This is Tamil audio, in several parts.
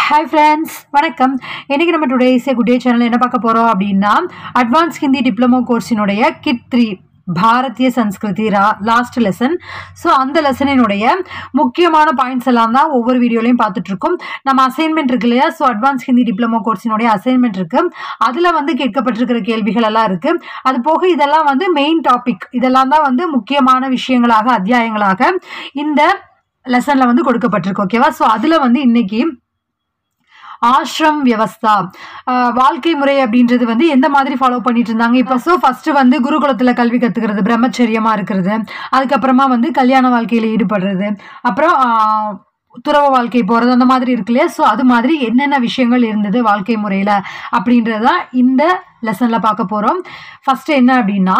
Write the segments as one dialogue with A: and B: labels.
A: Hi friends, வணக்கம். இன்னைக்கு நம்ம டுடே இஸ் குட் டே சேனல்ல என்ன பார்க்க போறோம் அப்படின்னா அட்வான்ஸ் ஹிந்தி டிப்ளமோ கோர்ஸினுடைய kit 3 Bharatiya Sanskriti last lesson. So அந்த லெசனினுடைய முக்கியமான பாயிண்ட்ஸ் எல்லாம் தான் ஒவ்வொரு வீடியோலையும் பார்த்துட்டு இருக்கோம். நம்ம அசைன்மெண்ட் இருக்கு இல்லையா, ஸோ அட்வான்ஸ் ஹிந்தி டிப்ளமோ கோர்ஸினுடைய அசைன்மெண்ட் இருக்கு. அதில் வந்து கேட்கப்பட்டிருக்கிற கேள்விகள் எல்லாம் இருக்கு. அது போக இதெல்லாம் வந்து மெயின் டாபிக், இதெல்லாம் தான் வந்து முக்கியமான விஷயங்களாக அத்தியாயங்களாக இந்த லெசன்ல வந்து கொடுக்கப்பட்டிருக்கு. ஓகேவா? ஸோ அதில் வந்து இன்னைக்கு ஆஷ்ரம் வியவஸ்தா வாழ்க்கை முறை அப்படின்றது வந்து எந்த மாதிரி ஃபாலோ பண்ணிட்டு இருந்தாங்க இப்போ. ஸோ ஃபர்ஸ்ட் வந்து குருகுலத்துல கல்வி கத்துக்கிறது, பிரம்மச்சரியமா இருக்கிறது, அதுக்கப்புறமா வந்து கல்யாண வாழ்க்கையில ஈடுபடுறது, அப்புறம் துறவ வாழ்க்கை போறது, அந்த மாதிரி இருக்கு இல்லையா. ஸோ அது மாதிரி என்னென்ன விஷயங்கள் இருந்தது வாழ்க்கை முறையில அப்படின்றதான் இந்த லெசன்ல பார்க்க போறோம். ஃபர்ஸ்ட் என்ன அப்படின்னா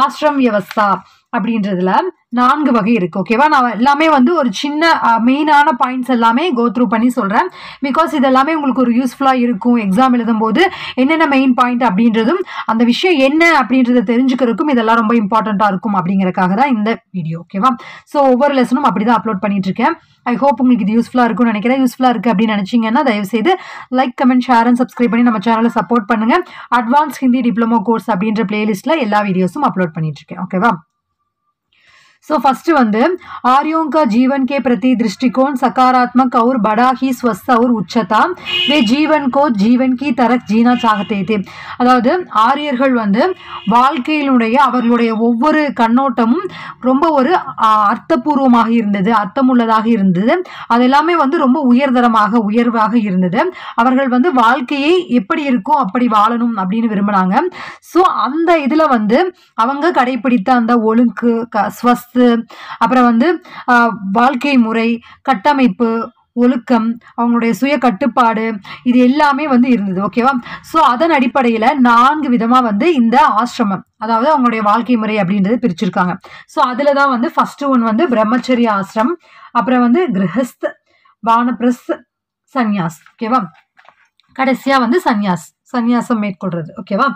A: ஆஷ்ரம் வியவஸ்தா அப்படின்றதுல 4 வகை இருக்கு. ஓகேவா? நான் எல்லாமே வந்து ஒரு சின்ன மெயினான பாயிண்ட்ஸ் எல்லாமே கோ த்ரூ பண்ணி சொல்றேன். பிகாஸ் இது எல்லாமே உங்களுக்கு ஒரு யூஸ்ஃபுல்லா இருக்கும். எக்ஸாம் எழுதும் போது என்னென்ன மெயின் பாயிண்ட் அப்படின்றதும் அந்த விஷயம் என்ன அப்படின்றத தெரிஞ்சுக்கிறதுக்கும் இதெல்லாம் ரொம்ப இம்பார்ட்டண்டா இருக்கும் அப்படிங்கறதுக்காக தான் இந்த வீடியோ. ஓகேவா? ஸோ ஒவ்வொரு லெசனும் அப்படிதான் அப்லோட் பண்ணிட்டு இருக்கேன். ஐ ஹோப் உங்களுக்கு இது யூஸ்ஃபுல்லா இருக்கும்னு நினைக்கிறேன். யூஸ்ஃபுல்லா இருக்கு அப்படின்னு நினைச்சீங்கன்னா தயவு செய்து like, comment, share and subscribe பண்ணி நம்ம சேனலை சப்போர்ட் பண்ணுங்க. அட்வான்ஸ் ஹிந்தி டிப்ளமோ கோர்ஸ் அப்படின்ற பிளேலிஸ்ட்ல எல்லா வீடியோஸும் அப்லோட் பண்ணிட்டு இருக்கேன். ஓகேவா? सो फर्स्ट வந்து आर्यों का जीवन के प्रति दृष्टिकोण सकारात्मक और बड़ा ही स्वस्थ और उच्चता वे जीवन को जीवन की तरह जीना चाहते थे. அதாவது ஆரியர்கள் வந்து வாழ்க்கையினுடைய அவர்களுடைய ஒவ்வொரு கண்ணோட்டமும் ரொம்ப ஒரு அர்த்தபூர்வமாக இருந்தது, அர்த்தமுள்ளதாக இருந்தது. அது எல்லாமே வந்து ரொம்ப உயர்வாக இருந்தது. அவர்கள் வந்து வாழ்க்கையை எப்படி இருக்கும் அப்படி வாழணும் அப்படின்னு விரும்பினாங்க. ஸோ அந்த இதுல வந்து அவங்க கடைபிடித்த அந்த ஒழுங்கு, ஸ்வஸ்து, அப்புறம் வந்து வாழ்க்கை முறை, கட்டமைப்பு, ஒழுக்கம், அவங்களுடைய சுய கட்டுப்பாடு, இது எல்லாமே வந்து இருந்தது. ஓகேவா? ஸோ அதன் அடிப்படையில 4 விதமா வந்து இந்த ஆசிரமம், அதாவது அவங்களுடைய வாழ்க்கை முறை அப்படின்றது பிரிச்சிருக்காங்க. ஸோ அதுலதான் வந்து ஃபர்ஸ்ட் ஒன் வந்து பிரம்மச்சரிய ஆசிரம், அப்புறம் வந்து கிரகஸ்த், வானப்பிரஸ், சன்யாஸ். ஓகேவா? கடைசியா வந்து சன்யாசம் மேற்கொள்றது. ஓகேவா?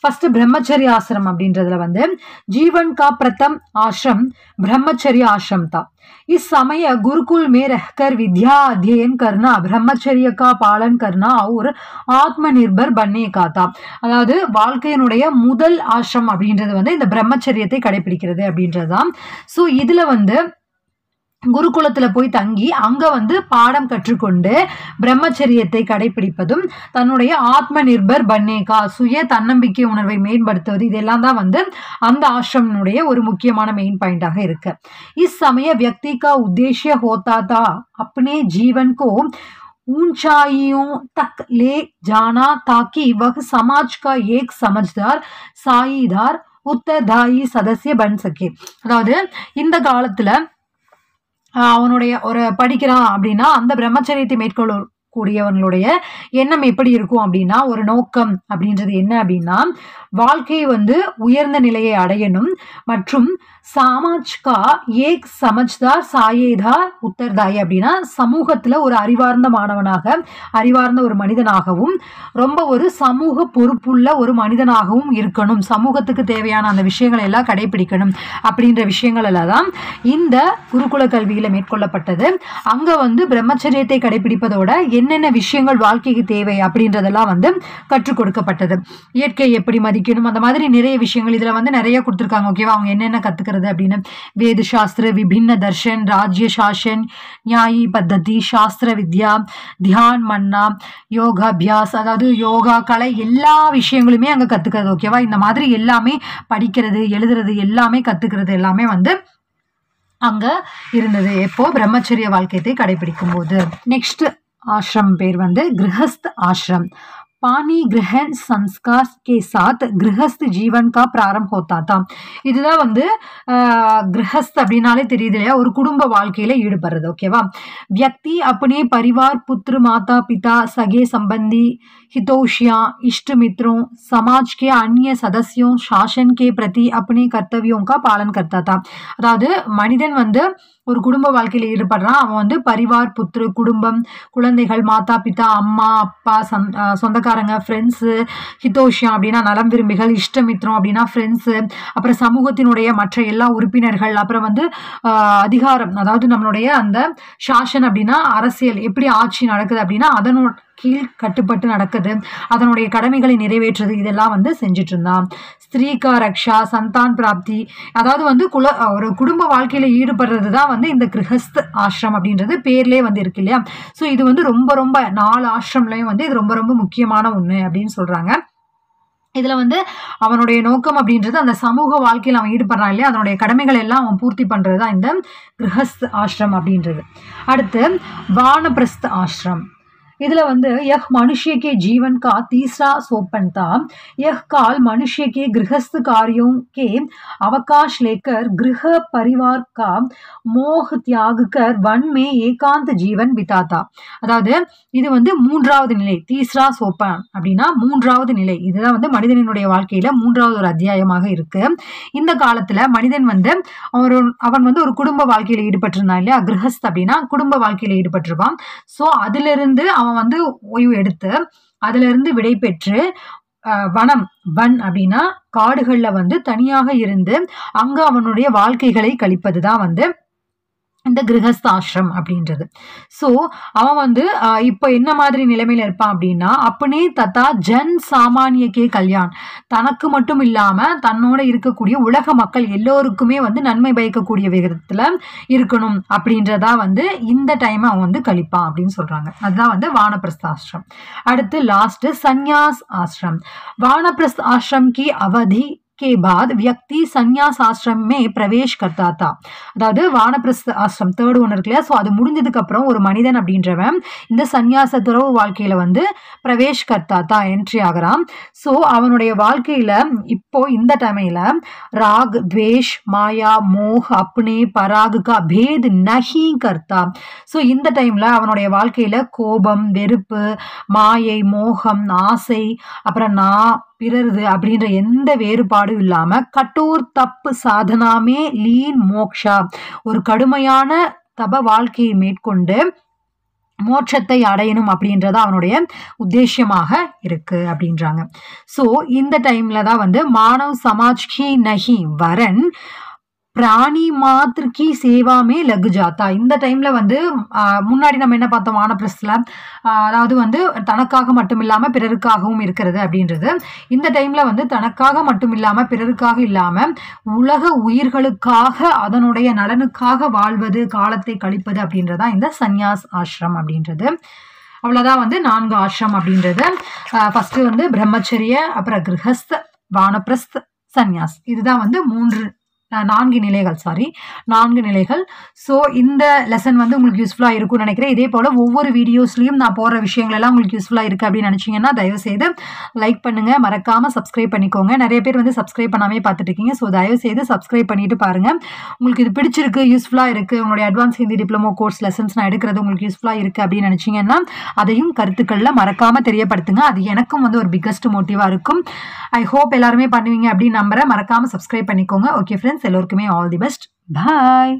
A: फर्स्ट ब्रह्मचर्य आश्रम அப்படின்றதுல வந்து जीवन का प्रथम आश्रम ब्रह्मचर्य आश्रम था. इस समय गुरुकुल में रहकर विद्या अध्ययन करना, ब्रह्मचर्य का पालन करना और आत्मनिर्भर बनने का था. அதாவது வாழ்க்கையினுடைய முதல் ஆசிரம் அப்படின்றது வந்து இந்த பிரம்மச்சரியத்தை கடைபிடிக்கிறது அப்படின்றதுதான். ஸோ இதுல வந்து குருகுலத்துல போய் தங்கி அங்க வந்து பாடம் கற்றுக்கொண்டு பிரம்மச்சரியத்தை கடைபிடிப்பதும், தன்னுடைய ஆத்ம நிர்பர் பன்னேகா, சுய தன்னம்பிக்கை உணர்வை மேம்படுத்துவது, இதெல்லாம் தான் வந்து அந்த ஆசிரமனுடைய ஒரு முக்கியமான மெயின் பாயிண்டாக இருக்கு. इस समय व्यक्ति का उद्देश्य होता था अपने जीवन को ऊंचाइयों तक ले जाना ताकि वह समाज का एक समझदार, साईदार, उत्तरदायी सदस्य बन सके. அதாவது இந்த காலத்துல அவனுடைய ஒரு படிக்கிறான் அப்படின்னா அந்த பிரம்மச்சரியத்தை மேற்கொள்ளக்கூடியவனுடைய எண்ணம் எப்படி இருக்கும் அப்படின்னா, ஒரு நோக்கம் அப்படின்றது என்ன அப்படின்னா, வாழ்க்கையை வந்து உயர்ந்த நிலையை அடையணும் மற்றும் சாமாஜ்கா ஏக் சமஜ்தார் சாயேதார் உத்தர்தாய் அப்படின்னா சமூகத்துல ஒரு அறிவார்ந்த மாணவனாக, அறிவார்ந்த ஒரு மனிதனாகவும், ரொம்ப ஒரு சமூக பொறுப்புள்ள ஒரு மனிதனாகவும் இருக்கணும், சமூகத்துக்கு தேவையான அந்த விஷயங்களை எல்லாம் கடைபிடிக்கணும் அப்படின்ற விஷயங்கள் எல்லாம் தான் இந்த குருகுல கல்வியில மேற்கொள்ளப்பட்டது. அங்க வந்து பிரம்மச்சரியத்தை கடைபிடிப்பதோட என்னென்ன விஷயங்கள் வாழ்க்கைக்கு தேவை அப்படின்றதெல்லாம் வந்து கற்றுக் கொடுக்கப்பட்டது. இயற்கை எப்படி மதிக்கணும், அந்த மாதிரி நிறைய விஷயங்கள் இதுல வந்து நிறைய கொடுத்துருக்காங்க. ஓகேவா? அவங்க என்னென்ன கத்துக்கிறது அப்படின்னு வேத சாஸ்திர, விபின்ன தர்ஷன், ராஜ்ய சாசன், நியாயி பத்ததி, சாஸ்திர வித்யா, தியான் மன்னா, யோகாபியாஸ், அதாவது யோகா கலை, எல்லா விஷயங்களுமே அங்க கத்துக்கிறது. ஓகேவா? இந்த மாதிரி எல்லாமே படிக்கிறது, எழுதுறது, எல்லாமே கத்துக்கிறது எல்லாமே வந்து அங்க இருந்தது எப்போ பிரம்மச்சரிய வாழ்க்கையை கடைபிடிக்கும் போது. நெக்ஸ்ட் आश्रम पेर वंदे गृहस्थ आश्रम. पानी ग्रहण संस्कार के साथ गृहस्थ जीवन का प्रारंभ होता था. இதுதான் வந்து गृहस्थ அப்படினாலே தெரியுது இல்லையா, ஒரு குடும்ப வாழ்க்கையில ஈடுபடுறது. ஓகேவா? व्यक्ति अपने परिवार, पुत्र, माता पिता, सगे संबंधी, हितोषियां, इष्ट मित्रों, समाज के अन्य सदस्यों, शासन के प्रति अपने कर्तव्यों का पालन करता था. அதாவது மனிதன் வந்து ஒரு குடும்ப வாழ்க்கையில ஈடுபடுறான். அவன் வந்து பரிவார், புத்திர, குடும்பம், குழந்தைகள், மாதா பிதா, அம்மா அப்பா, சொந்தக்கார சொந்தக்காரங்க, ஃப்ரெண்ட்ஸு, ஹிதோஷியம் அப்படின்னா நலம் விரும்பிகள், இஷ்டமித்ரம் அப்படின்னா ஃப்ரெண்ட்ஸு, அப்புறம் சமூகத்தினுடைய மற்ற எல்லா உறுப்பினர்கள், அப்புறம் வந்து அதிகாரம், அதாவது நம்மளுடைய அந்த சாசன் அப்படின்னா அரசியல் எப்படி ஆட்சி நடக்குது அப்படின்னா அதனோட கீழ் கட்டுப்பட்டு நடக்குது, அதனுடைய கடமைகளை நிறைவேற்றுறது, இதெல்லாம் வந்து செஞ்சுட்டு இருந்தான். ஸ்திரீகா ரக்ஷா, சந்தான் பிராப்தி, அதாவது வந்து ஒரு குடும்ப வாழ்க்கையில ஈடுபடுறது தான் வந்து இந்த கிரகஸ்த் ஆசிரம் அப்படின்றது பேர்லேயே வந்து இருக்கு இல்லையா. ஸோ இது வந்து ரொம்ப ரொம்ப 4 ஆசிரம்லையும் வந்து இது ரொம்ப ரொம்ப முக்கியமான ஒன்று அப்படின்னு சொல்றாங்க. இதுல வந்து அவனுடைய நோக்கம் அப்படின்றது அந்த சமூக வாழ்க்கையில் அவன் ஈடுபடுறான் இல்லையா, அதனுடைய கடமைகள் எல்லாம் அவன் பூர்த்தி பண்றது தான் இந்த கிரகஸ்த் ஆசிரம் அப்படின்றது. அடுத்து வானப்பிரஸ்த் ஆசிரம். இதுல வந்து यह मनुष्य के जीवन का तीसरा सोपान था। यह काल मनुष्य के गृहस्थ कार्यों के अवकाश लेकर गृह परिवार का मोह त्याग कर वन में एकांत जीवन बिताता। அதாவது இது வந்து 3வது நிலை, தீஸ்ரா சோப்பான் அப்படின்னா 3வது நிலை. இதுதான் வந்து மனிதனுடைய வாழ்க்கையில 3வது ஒரு அத்தியாயமாக இருக்கு. இந்த காலத்துல மனிதன் வந்து அவன் வந்து ஒரு குடும்ப வாழ்க்கையில ஈடுபட்டிருந்தான் இல்லையா, கிரகஸ்த் அப்படின்னா குடும்ப வாழ்க்கையில ஈடுபட்டிருப்பான். ஸோ அதுல இருந்து அவன் வந்து ஓய்வு எடுத்து அதுல இருந்து விடை பெற்று வன் அப்படின்னா காடுகள்ல வந்து தனியாக இருந்து அங்க அவனுடைய வாழ்க்கைகளை கழிப்பதுதான் வந்து இந்த கிரகஸ்த ஆசிரம் அப்படின்றது. ஸோ அவன் வந்து இப்போ என்ன மாதிரி நிலைமையில இருப்பான் அப்படின்னா, அப்பனே தத்தா ஜன் சாமானியக்கே கல்யாண், தனக்கு மட்டும் இல்லாம தன்னோட இருக்கக்கூடிய உலக மக்கள் எல்லோருக்குமே வந்து நன்மை பயக்கக்கூடிய விதத்துல இருக்கணும் அப்படின்றதா வந்து இந்த டைம் அவன் வந்து கழிப்பான் அப்படின்னு சொல்றாங்க. அதுதான் வந்து வானப்பிரஸ்த ஆசிரம். அடுத்து லாஸ்ட் சந்நியாஸ் ஆசிரம். வானப்பிரஸ்த ஆசிரம் கி அவதி के बाद व्यक्ति संन्यास आश्रम में प्रवेश करता था. அதாவது வானப்பிரஸ்த ஆசிரம் 3rd ஒன்று இருக்கு இல்லையா, ஸோ அது முடிஞ்சதுக்கு அப்புறம் ஒரு மனிதன் அப்படின்றவன் இந்த சந்நியாச துறவு வாழ்க்கையில வந்து பிரவேஷ் கர்த்தாத்தா என்ட்ரி ஆகிறான். ஸோ அவனுடைய வாழ்க்கையில இப்போ இந்த டைமையில ராக், துவேஷ், மாயா, மோக், அப்னே, பராக் கா பேத் நஹி கர்த்தா. ஸோ இந்த டைம்ல அவனுடைய வாழ்க்கையில கோபம், வெறுப்பு, மாயை, மோகம், ஆசை, அப்புறம் பிறருது அப்படின்ற எந்த வேறுபாடும் இல்லாம கட்டோர் தப்பு சாதனாமே லீன் மோக்ஷா, ஒரு கடுமையான தப வாழ்க்கையை மேற்கொண்டு மோட்சத்தை அடையணும் அப்படின்றத அவனுடைய உத்தேசியமாக இருக்கு அப்படின்றாங்க. ஸோ இந்த டைம்ல தான் வந்து மானவ் சமாஜ் கி நஹி வரன் பிராணி மாத்திருக்கி சேவாமே லகு ஜாத்தா. இந்த டைம்ல வந்து முன்னாடி நம்ம என்ன பார்த்தோம் வானப்பிரஸ்ல, அதாவது வந்து தனக்காக மட்டும் இல்லாம பிறருக்காகவும் இருக்கிறது அப்படின்றது. இந்த டைம்ல வந்து தனக்காக மட்டும் இல்லாம பிறருக்காக இல்லாம உலக உயிர்களுக்காக அதனுடைய நலனுக்காக வாழ்வது, காலத்தை கழிப்பது அப்படின்றதா இந்த சந்நியாஸ் ஆசிரம் அப்படின்றது. அவ்வளவுதான் வந்து 4 ஆசிரம் அப்படின்றது. ஃபர்ஸ்ட் வந்து பிரம்மச்சரிய, அப்புறம் கிரகஸ்த், வானப்பிரஸ்த், சந்நியாஸ். இதுதான் வந்து 4 நிலைகள். ஸோ இந்த லெசன் வந்து உங்களுக்கு யூஸ்ஃபுல்லாக இருக்கும்னு நினைக்கிறேன். இதே போல் ஒவ்வொரு வீடியோஸ்லையும் நான் போடுற விஷயங்கள் எல்லாம் உங்களுக்கு யூஸ்ஃபுல்லாக இருக்குது அப்படின்னு நினச்சிங்கன்னா தயவுசெய்து லைக் பண்ணுங்கள், மறக்காமல் சப்ஸ்கிரைப் பண்ணிக்கோங்க. நிறைய பேர் வந்து சப்ஸ்கிரைப் பண்ணாமே பார்த்துட்டு இருக்கீங்க. ஸோ தயவுசெய்து சப்ஸ்கிரைப் பண்ணிட்டு பாருங்கள். உங்களுக்கு இது பிடிச்சிருக்கு, யூஸ்ஃபுல்லாக இருக்குது, உங்களுடைய advance Hindi diploma course lessons நான் எடுக்கிறது உங்களுக்கு யூஸ்ஃபுல்லாக இருக்குது அப்படின்னு நினச்சிங்கன்னா அதையும் கருத்துக்களில் மறக்காமல் தெரியப்படுத்துங்க. அது எனக்கும் வந்து ஒரு பிக்கஸ்ட் மோட்டிவாக இருக்கும். ஐ ஹோப் எல்லாருமே பண்ணுவீங்க அப்படின்னு நம்புறேன். மறக்காமல் சப்ஸ்கிரைப் பண்ணிக்கோங்க. ஓகே ஃப்ரெண்ட்ஸ், எல்லோருக்குமே ஆல் தி பெஸ்ட். பாய்.